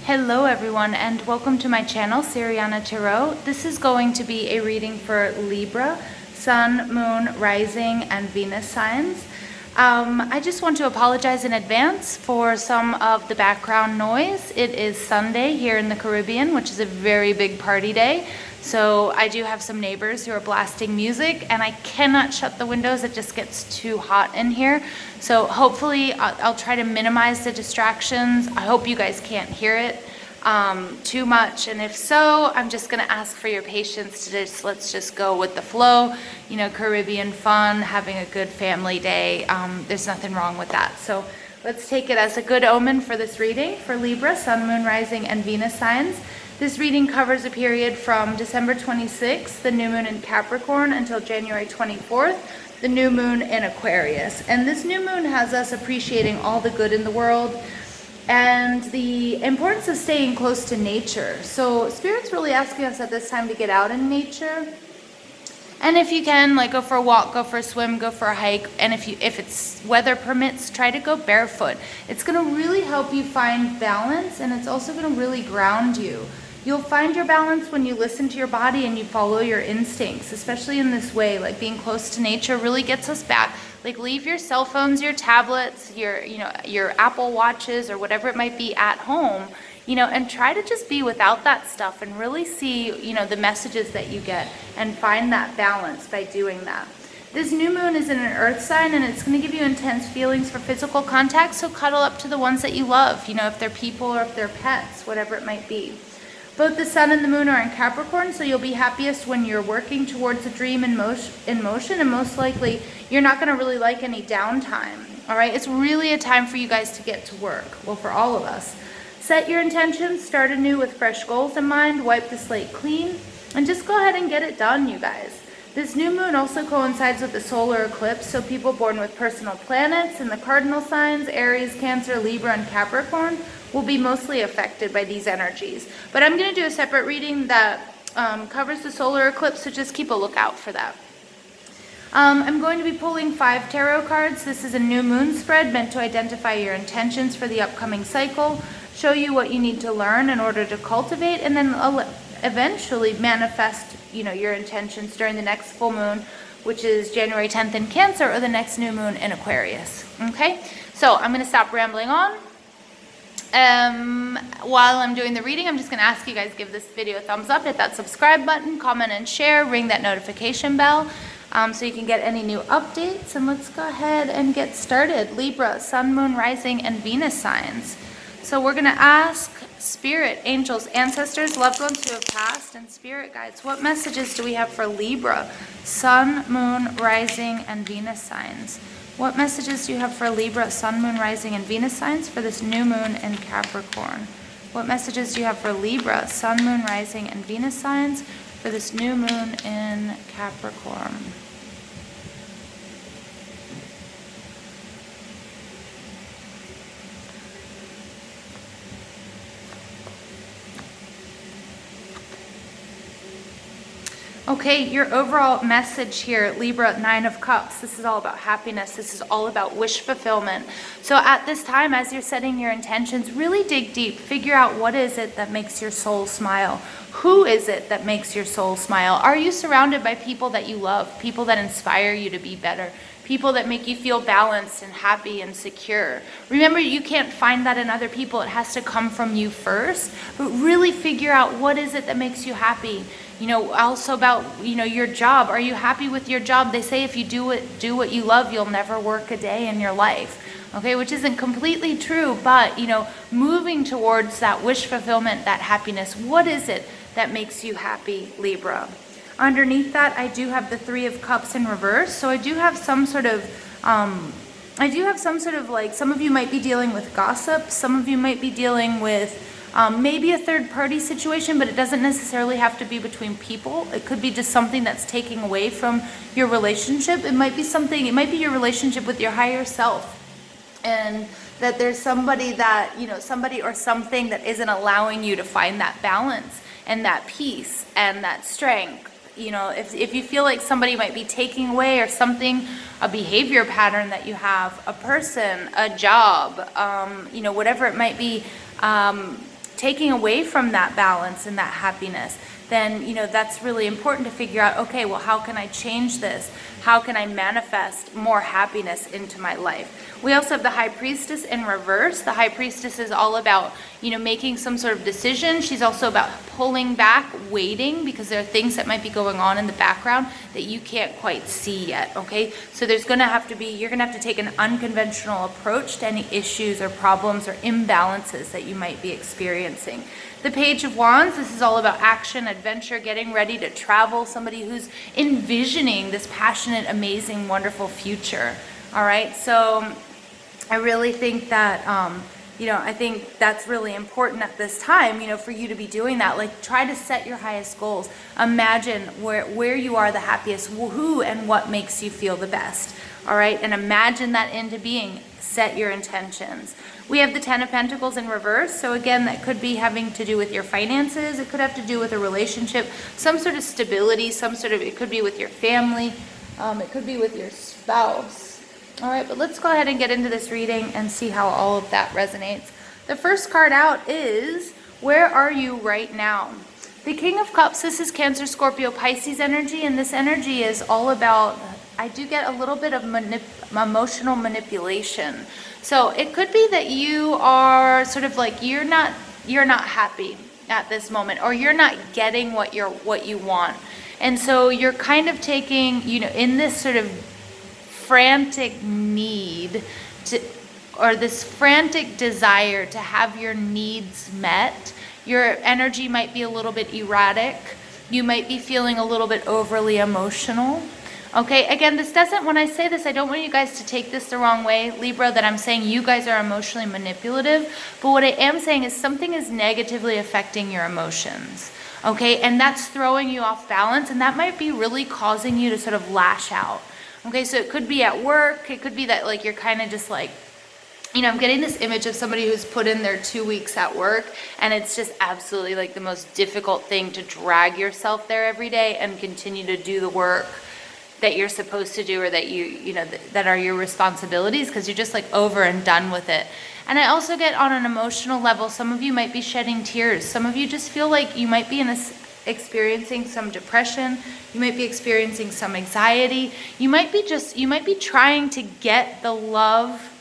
Hello everyone and welcome to my channel, Siriana Tarot. This is going to be a reading for Libra, Sun, Moon, Rising, and Venus signs. I just want to apologize in advance for some of the background noise. It is Sunday here in the Caribbean, which is a very big party day. So I do have some neighbors who are blasting music and I cannot shut the windows. It just gets too hot in here. So hopefully I'll try to minimize the distractions. I hope you guys can't hear it too much. And if so, I'm just gonna ask for your patience to let's just go with the flow. You know, Caribbean fun, having a good family day. There's nothing wrong with that. So let's take it as a good omen for this reading for Libra, Sun, Moon, Rising, and Venus signs. This reading covers a period from December 26th, the new moon in Capricorn, until January 24th, the new moon in Aquarius. And this new moon has us appreciating all the good in the world and the importance of staying close to nature. So Spirit's really asking us at this time to get out in nature. And if you can, like, go for a walk, go for a swim, go for a hike. And if it's weather permits, try to go barefoot. It's going to really help you find balance, and it's also going to really ground you. You'll find your balance when you listen to your body and you follow your instincts, especially in this way. Like, being close to nature really gets us back. Like, leave your cell phones, your tablets, your Apple Watches, or whatever it might be at home, and try to just be without that stuff and really see, the messages that you get and find that balance by doing that. This new moon is in an earth sign and it's going to give you intense feelings for physical contact, so cuddle up to the ones that you love, if they're people or if they're pets, whatever it might be. Both the sun and the moon are in Capricorn, so you'll be happiest when you're working towards a dream in motion, and most likely you're not going to really like any downtime. All right, it's really a time for you guys to get to work. Well, for all of us. Set your intentions, start anew with fresh goals in mind, wipe the slate clean, and just go ahead and get it done, you guys. This new moon also coincides with the solar eclipse, so people born with personal planets in the cardinal signs, Aries, Cancer, Libra, and Capricorn, will be mostly affected by these energies. But I'm going to do a separate reading that covers the solar eclipse, so just keep a lookout for that. I'm going to be pulling 5 tarot cards. This is a new moon spread meant to identify your intentions for the upcoming cycle, show you what you need to learn in order to cultivate, and then eventually manifest your intentions during the next full moon, which is January 10th in Cancer, or the next new moon in Aquarius. Okay, so I'm going to stop rambling on. While I'm doing the reading, I'm just going to ask you guys, give this video a thumbs up, hit that subscribe button, comment and share, ring that notification bell so you can get any new updates. And let's go ahead and get started. Libra, Sun, Moon, Rising, and Venus signs. So we're going to ask Spirit, angels, ancestors, loved ones who have passed, and Spirit guides, what messages do we have for Libra, Sun, Moon, Rising, and Venus signs? What messages do you have for Libra, Sun, Moon, Rising, and Venus signs for this new moon in Capricorn? What messages do you have for Libra, Sun, Moon, Rising, and Venus signs for this new moon in Capricorn? Okay, your overall message here, Libra, 9 of Cups. This is all about happiness. This is all about wish fulfillment. So at this time, as you're setting your intentions, really dig deep. Figure out, what is it that makes your soul smile? Who is it that makes your soul smile? Are you surrounded by people that you love, people that inspire you to be better, people that make you feel balanced and happy and secure? Remember, you can't find that in other people. It has to come from you first. But really figure out, what is it that makes you happy? Also about, your job. Are you happy with your job? They say if you do what you love, you'll never work a day in your life. Okay, which isn't completely true, but, moving towards that wish fulfillment, that happiness, what is it that makes you happy, Libra? Underneath that, I do have the 3 of Cups in reverse. So I do have some sort of, like, some of you might be dealing with gossip. Some of you might be dealing with maybe a third party situation, but it doesn't necessarily have to be between people. It could be just something that's taking away from your relationship. It might be your relationship with your higher self. And that there's somebody that, somebody or something that isn't allowing you to find that balance and that peace and that strength. If you feel like somebody might be taking away or something, a behavior pattern that you have, a person, a job, whatever it might be, taking away from that balance and that happiness, then, that's really important to figure out, okay, well, how can I change this? How can I manifest more happiness into my life? We also have the High Priestess in reverse. The High Priestess is all about, making some sort of decision. She's also about pulling back, waiting, because there are things that might be going on in the background that you can't quite see yet, okay? So you're gonna have to take an unconventional approach to any issues or problems or imbalances that you might be experiencing. The Page of Wands, this is all about action, adventure, getting ready to travel, somebody who's envisioning this passionate, amazing, wonderful future. All right, so I really think that, I think that's really important at this time, for you to be doing that. Like, try to set your highest goals. Imagine where you are the happiest, who and what makes you feel the best. All right, and imagine that into being. Set your intentions. We have the Ten of Pentacles in reverse. So again, that could be having to do with your finances. It could have to do with a relationship, some sort of stability, it could be with your family. It could be with your spouse. All right, but let's go ahead and get into this reading and see how all of that resonates. The first card out is, where are you right now? The King of Cups, this is Cancer, Scorpio, Pisces energy, and this energy is all about, I do get a little bit of emotional manipulation. So it could be that you are sort of like, you're not happy at this moment, or you're not getting what you want. And so you're kind of taking, in this sort of frantic need to, or this frantic desire to have your needs met. Your energy might be a little bit erratic. You might be feeling a little bit overly emotional. Okay, again, when I say this, I don't want you guys to take this the wrong way, Libra, that I'm saying you guys are emotionally manipulative. But what I am saying is something is negatively affecting your emotions. Okay, and that's throwing you off balance, and that might be really causing you to sort of lash out. Okay, so it could be at work. It could be that, like, you're kind of just like, I'm getting this image of somebody who's put in their 2 weeks at work, and it's just absolutely like the most difficult thing to drag yourself there every day and continue to do the work that you're supposed to do, or that that are your responsibilities, because you're just like over and done with it. And I also get, on an emotional level, some of you might be shedding tears. Some of you just feel like you might be experiencing some depression. You might be experiencing some anxiety. You might be trying to get the love,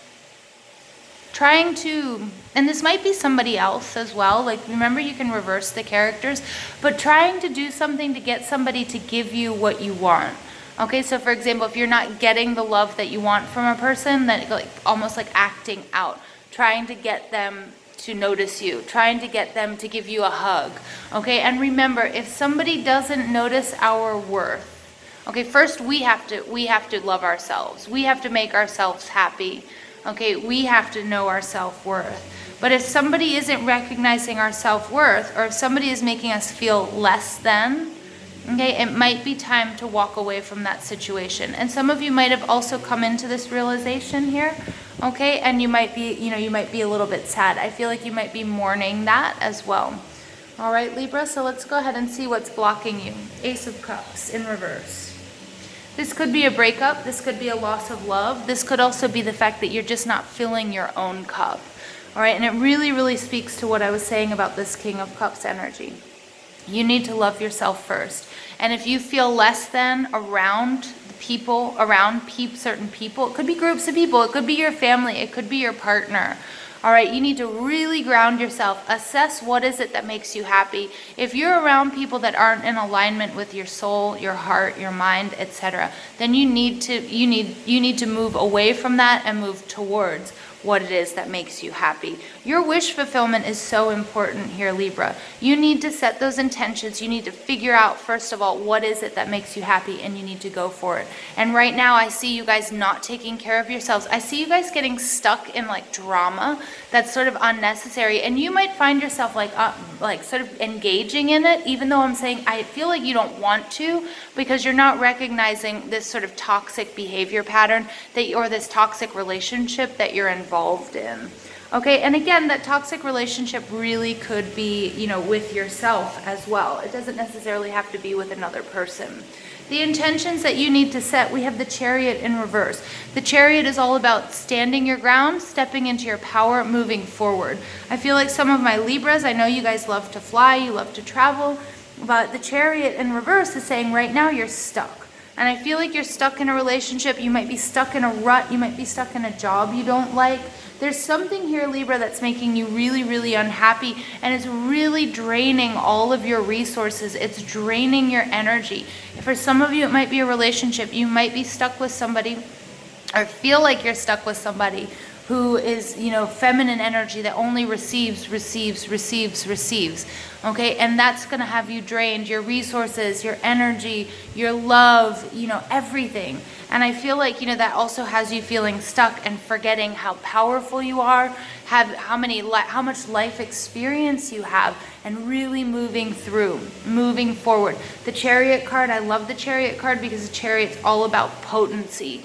and this might be somebody else as well. Like, remember, you can reverse the characters, but trying to do something to get somebody to give you what you want. Okay, so for example, if you're not getting the love that you want from a person, then almost like acting out, trying to get them to notice you, trying to get them to give you a hug. Okay, and remember, if somebody doesn't notice our worth, okay, first we have to love ourselves. We have to make ourselves happy. Okay, we have to know our self-worth. But if somebody isn't recognizing our self-worth, or if somebody is making us feel less than, okay, it might be time to walk away from that situation. And some of you might have also come into this realization here, okay, and you might be a little bit sad. I feel like you might be mourning that as well. All right, Libra, so let's go ahead and see what's blocking you. Ace of Cups in reverse. This could be a breakup. This could be a loss of love. This could also be the fact that you're just not filling your own cup. All right, and it really, really speaks to what I was saying about this King of Cups energy. You need to love yourself first. And if you feel less than around people, certain people, it could be groups of people, it could be your family, it could be your partner. All right, you need to really ground yourself. Assess what is it that makes you happy. If you're around people that aren't in alignment with your soul, your heart, your mind, etc., then you need to move away from that and move towards what it is that makes you happy. Your wish fulfillment is so important here, Libra. You need to set those intentions. You need to figure out, first of all, what is it that makes you happy, and you need to go for it. And right now, I see you guys not taking care of yourselves. I see you guys getting stuck in like drama that's sort of unnecessary, and you might find yourself like sort of engaging in it, even though I'm saying I feel like you don't want to, because you're not recognizing this sort of toxic behavior pattern or this toxic relationship that you're involved in. Okay, and again, that toxic relationship really could be, you know, with yourself as well. It doesn't necessarily have to be with another person. The intentions that you need to set, we have the Chariot in reverse. The Chariot is all about standing your ground, stepping into your power, moving forward. I feel like some of my Libras, I know you guys love to fly, you love to travel, but the Chariot in reverse is saying right now you're stuck. And I feel like you're stuck in a relationship, you might be stuck in a rut, you might be stuck in a job you don't like. There's something here, Libra, that's making you really, really unhappy, and it's really draining all of your resources. It's draining your energy. For some of you, it might be a relationship. You might be stuck with somebody, or feel like you're stuck with somebody who is, you know, feminine energy that only receives, receives, receives, receives. Okay, and that's gonna have you drained, your resources, your energy, your love, you know, everything. And I feel like, you know, that also has you feeling stuck and forgetting how powerful you are, how much life experience you have, and really moving through, moving forward. The Chariot card, I love the Chariot card because the Chariot's all about potency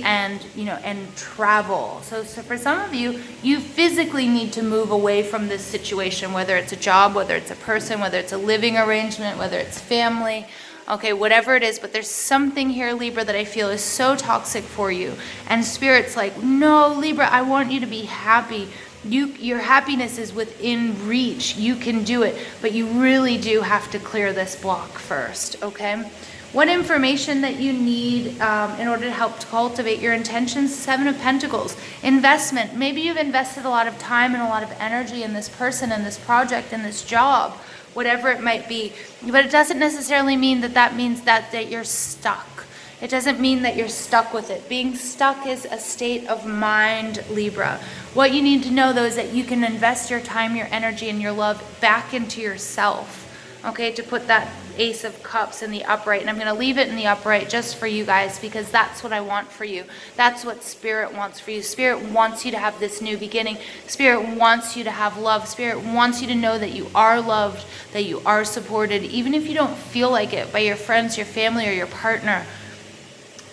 and, you know, and travel. So for some of you, you physically need to move away from this situation, whether it's a job, whether it's a person, whether it's a living arrangement, whether it's family, okay, whatever it is. But there's something here, Libra, that I feel is so toxic for you. And Spirit's like, no, Libra, I want you to be happy. Your happiness is within reach. You can do it, but you really do have to clear this block first, okay? What information that you need in order to help to cultivate your intentions? 7 of Pentacles. Investment. Maybe you've invested a lot of time and a lot of energy in this person, in this project, in this job, whatever it might be. But it doesn't necessarily mean that means that you're stuck. It doesn't mean that you're stuck with it. Being stuck is a state of mind, Libra. What you need to know, though, is that you can invest your time, your energy, and your love back into yourself. Okay, to put that Ace of Cups in the upright, and I'm going to leave it in the upright just for you guys because that's what I want for you. That's what Spirit wants for you. Spirit wants you to have this new beginning. Spirit wants you to have love. Spirit wants you to know that you are loved, that you are supported, even if you don't feel like it, by your friends, your family, or your partner.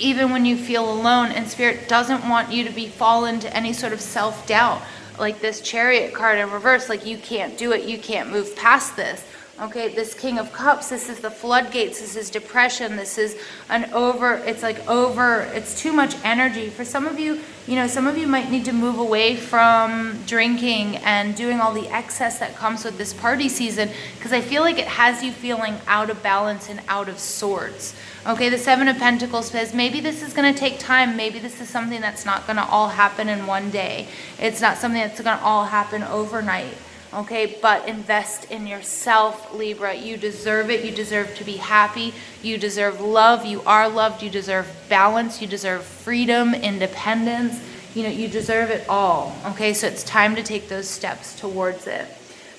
Even when you feel alone, and Spirit doesn't want you to fall into any sort of self-doubt, like this Chariot card in reverse, like you can't do it, you can't move past this. Okay, this King of Cups, this is the floodgates, this is depression, this is it's too much energy. For some of you, you know, some of you might need to move away from drinking and doing all the excess that comes with this party season, because I feel like it has you feeling out of balance and out of sorts. Okay, the 7 of Pentacles says maybe this is going to take time. Maybe this is something that's not going to all happen in one day. It's not something that's going to all happen overnight. Okay, but invest in yourself, Libra. You deserve it. You deserve to be happy. You deserve love. You are loved. You deserve balance. You deserve freedom, independence. You know, you deserve it all. Okay, so it's time to take those steps towards it.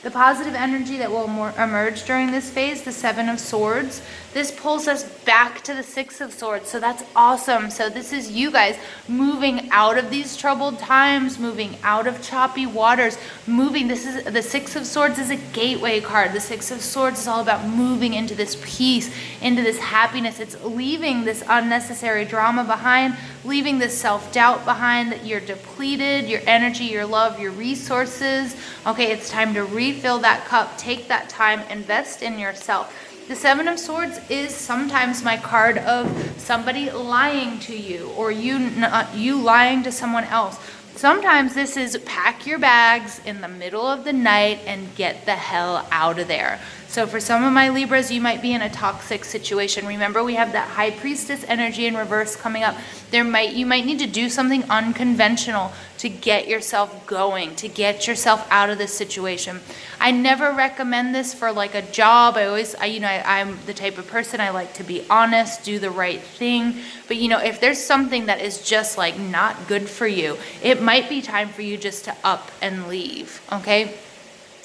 The positive energy that will emerge during this phase, the 7 of Swords, this pulls us back to the 6 of Swords. So that's awesome. So this is you guys moving out of these troubled times, moving out of choppy waters, moving. This is the 6 of Swords is a gateway card. The 6 of Swords is all about moving into this peace, into this happiness. It's leaving this unnecessary drama behind, leaving this self-doubt behind, that you're depleted, your energy, your love, your resources. Okay, it's time to refill that cup. Take that time, invest in yourself. The 7 of Swords is sometimes my card of somebody lying to you, or you lying to someone else. Sometimes this is pack your bags in the middle of the night and get the hell out of there. So for some of my Libras, you might be in a toxic situation. Remember, we have that High Priestess energy in reverse coming up. You might need to do something unconventional to get yourself going, to get yourself out of this situation. I never recommend this for like a job. I'm the type of person, I like to be honest, do the right thing. But you know, if there's something that is just like not good for you, it might be time for you just to up and leave, okay?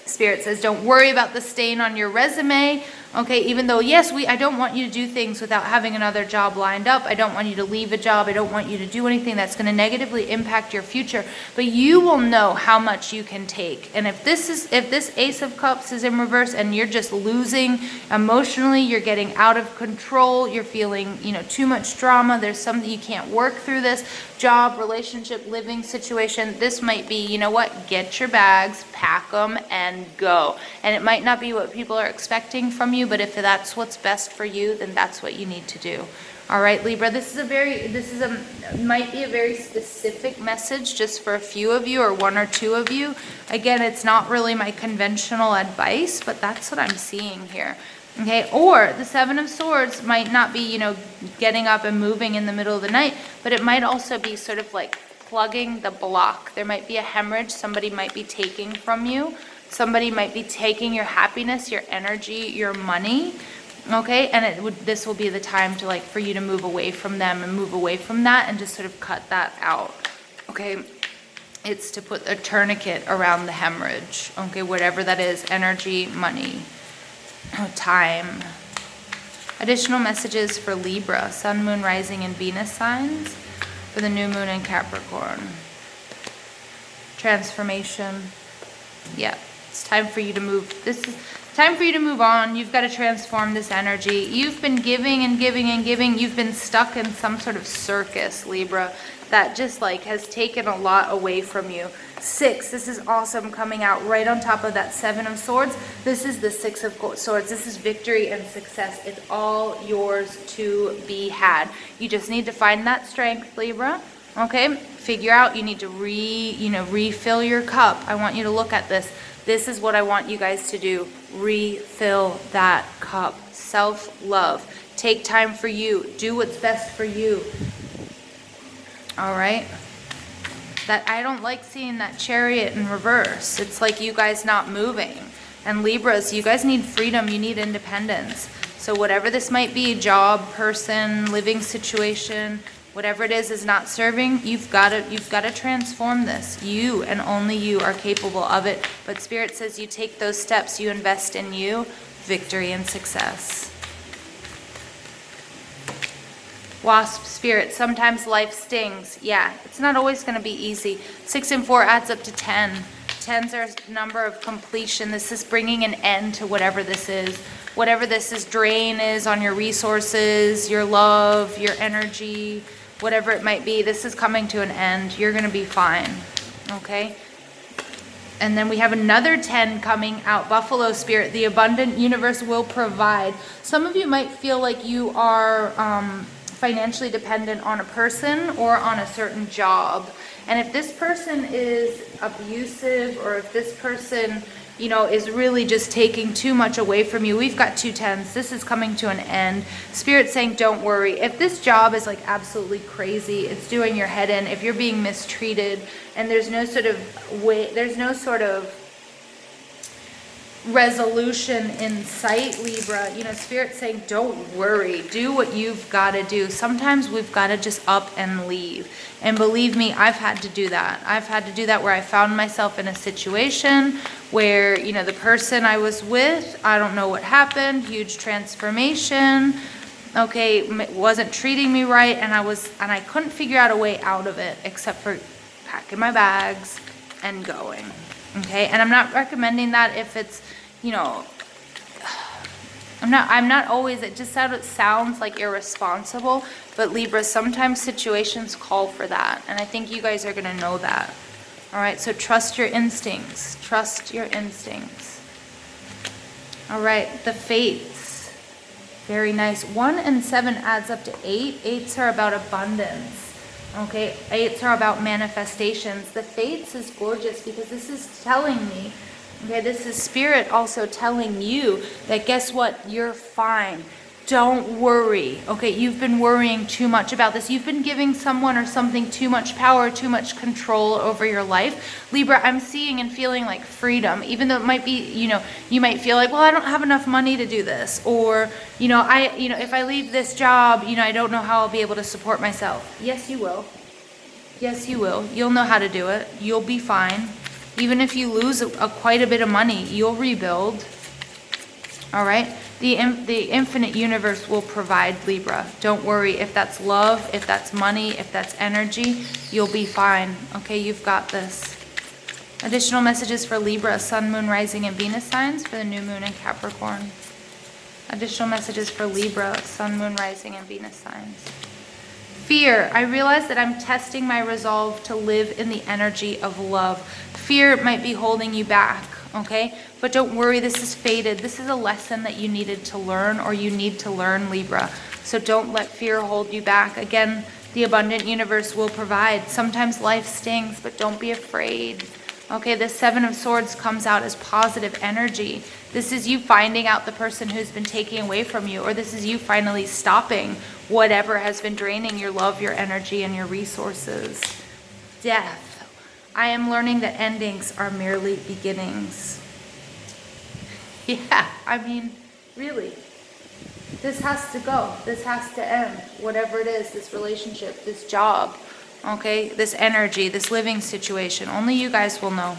Spirit says, don't worry about the stain on your resume. Okay, even though, yes, I don't want you to do things without having another job lined up. I don't want you to leave a job. I don't want you to do anything that's going to negatively impact your future. But you will know how much you can take. And if this Ace of Cups is in reverse and you're just losing emotionally, you're getting out of control, you're feeling, too much drama, there's something you can't work through this job, relationship, living situation, this might be, you know what, get your bags, pack them, and go. And it might not be what people are expecting from you, but if that's what's best for you, then that's what you need to do. All right, Libra, might be a very specific message just for a few of you or one or two of you. Again, it's not really my conventional advice, but that's what I'm seeing here. Okay, or the Seven of Swords might not be, getting up and moving in the middle of the night, but it might also be sort of like plugging the block. There might be a hemorrhage somebody might be taking from you. Somebody might be taking your happiness, your energy, your money. Okay, and this will be the time to for you to move away from them and move away from that and just sort of cut that out. Okay, it's to put a tourniquet around the hemorrhage. Okay, whatever that is, energy, money, time. Additional messages for Libra, Sun, Moon, Rising, and Venus signs for the new moon in Capricorn. Transformation. Yeah, it's time for you to move. This is time for you to move on. You've got to transform this energy. You've been giving and giving and giving. You've been stuck in some sort of circus, Libra, that just has taken a lot away from you. 6, this is awesome, coming out right on top of that 7 of Swords. This is the 6 of Swords. This is victory and success. It's all yours to be had. You just need to find that strength, Libra. Okay, figure out you need to refill your cup. I want you to look at this. This is what I want you guys to do. Refill that cup. Self-love. Take time for you. Do what's best for you. All right. That I don't like seeing that Chariot in reverse. It's like you guys not moving. And Libras, you guys need freedom. You need independence. So whatever this might be, job, person, living situation, whatever it is not serving, you've got to transform this. You and only you are capable of it. But Spirit says you take those steps, you invest in you, victory and success. Wasp, Spirit, sometimes life stings. Yeah, it's not always going to be easy. 6 and 4 adds up to 10. 10s are a number of completion. This is bringing an end to whatever this is. Whatever this is, drain is on your resources, your love, your energy, whatever it might be. This is coming to an end. You're going to be fine. Okay? And then we have another 10 coming out. Buffalo, Spirit, the abundant universe will provide. Some of you might feel like you are financially dependent on a person or on a certain job. And if this person is abusive, or if this person, is really just taking too much away from you, we've got 2 10s. This is coming to an end. Spirit saying, don't worry. If this job is absolutely crazy, it's doing your head in, if you're being mistreated and there's no sort of resolution in sight, Libra, Spirit saying, don't worry, do what you've got to do. Sometimes we've got to just up and leave. And believe me, I've had to do that. I've had to do that where I found myself in a situation where, the person I was with, I don't know what happened, huge transformation, okay, wasn't treating me right, and I couldn't figure out a way out of it except for packing my bags and going. Okay, and I'm not recommending that if it's, I'm not always, it just sounds like irresponsible, but Libra, sometimes situations call for that, and I think you guys are going to know that. All right, so trust your instincts. Trust your instincts. All right, the Fates. Very nice. 1 and 7 adds up to 8. 8s are about abundance. Okay, 8s are about manifestations. The Fates is gorgeous because this is telling me, okay, this is Spirit also telling you that guess what? You're fine. Don't worry. Okay, you've been worrying too much about this. You've been giving someone or something too much power, too much control over your life. Libra, I'm seeing and feeling like freedom, even though it might be, you might feel like, well, I don't have enough money to do this. Or, if I leave this job, I don't know how I'll be able to support myself. Yes, you will. Yes, you will. You'll know how to do it. You'll be fine. Even if you lose quite a bit of money, you'll rebuild. All right? The infinite universe will provide, Libra. Don't worry. If that's love, if that's money, if that's energy, you'll be fine. Okay, you've got this. Additional messages for Libra, Sun, Moon, Rising, and Venus signs for the new moon in Capricorn. Additional messages for Libra, Sun, Moon, Rising, and Venus signs. Fear. I realize that I'm testing my resolve to live in the energy of love. Fear might be holding you back, okay? But don't worry, this is fated. This is a lesson that you needed to learn, or you need to learn, Libra. So don't let fear hold you back. Again, the abundant universe will provide. Sometimes life stings, but don't be afraid. Okay, the Seven of Swords comes out as positive energy. This is you finding out the person who's been taking away from you, or this is you finally stopping whatever has been draining your love, your energy, and your resources. Death. I am learning that endings are merely beginnings. Yeah, I mean, really. This has to go. This has to end. Whatever it is, this relationship, this job, okay, this energy, this living situation. Only you guys will know.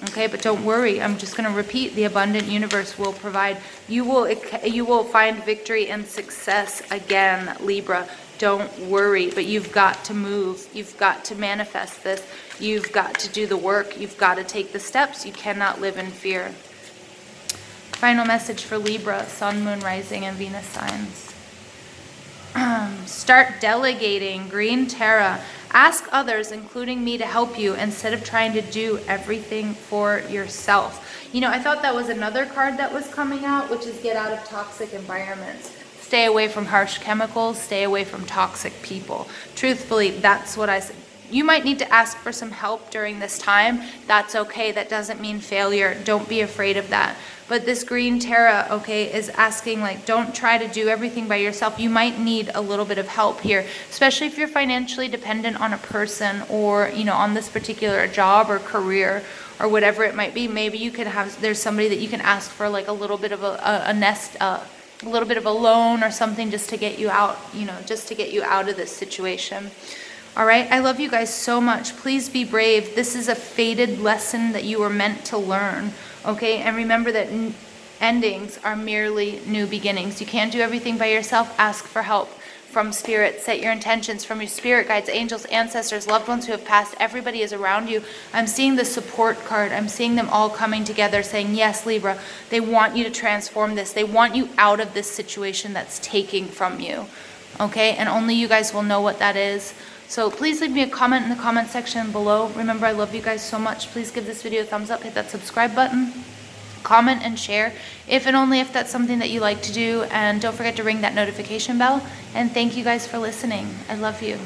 Okay, but don't worry. I'm just going to repeat. The abundant universe will provide. You will find victory and success again, Libra. Don't worry, but you've got to move. You've got to manifest this. You've got to do the work. You've got to take the steps. You cannot live in fear. Final message for Libra, Sun, Moon, Rising, and Venus signs. Start delegating, Green Tarot. Ask others, including me, to help you instead of trying to do everything for yourself. You know, I thought that was another card that was coming out, which is get out of toxic environments. Stay away from harsh chemicals. Stay away from toxic people. Truthfully, that's what I said. You might need to ask for some help during this time. That's okay. That doesn't mean failure. Don't be afraid of that. But this Green Tarot, okay, is asking, like, don't try to do everything by yourself. You might need a little bit of help here, especially if you're financially dependent on a person, or, you know, on this particular job or career or whatever it might be. Maybe you could have, there's somebody that you can ask for like a little bit of a little bit of a loan or something, just to get you out, you know, just to get you out of this situation. All right, I love you guys so much. Please be brave. This is a fated lesson that you were meant to learn, okay? And remember that endings are merely new beginnings. You can't do everything by yourself. Ask for help from spirit. Set your intentions from your spirit guides, angels, ancestors, loved ones who have passed. Everybody is around you. I'm seeing the support card. I'm seeing them all coming together saying, yes, Libra, they want you to transform this. They want you out of this situation that's taking from you, okay? And only you guys will know what that is. So please leave me a comment in the comment section below. Remember, I love you guys so much. Please give this video a thumbs up, hit that subscribe button, comment and share, if and only if that's something that you like to do. And don't forget to ring that notification bell. And thank you guys for listening. I love you.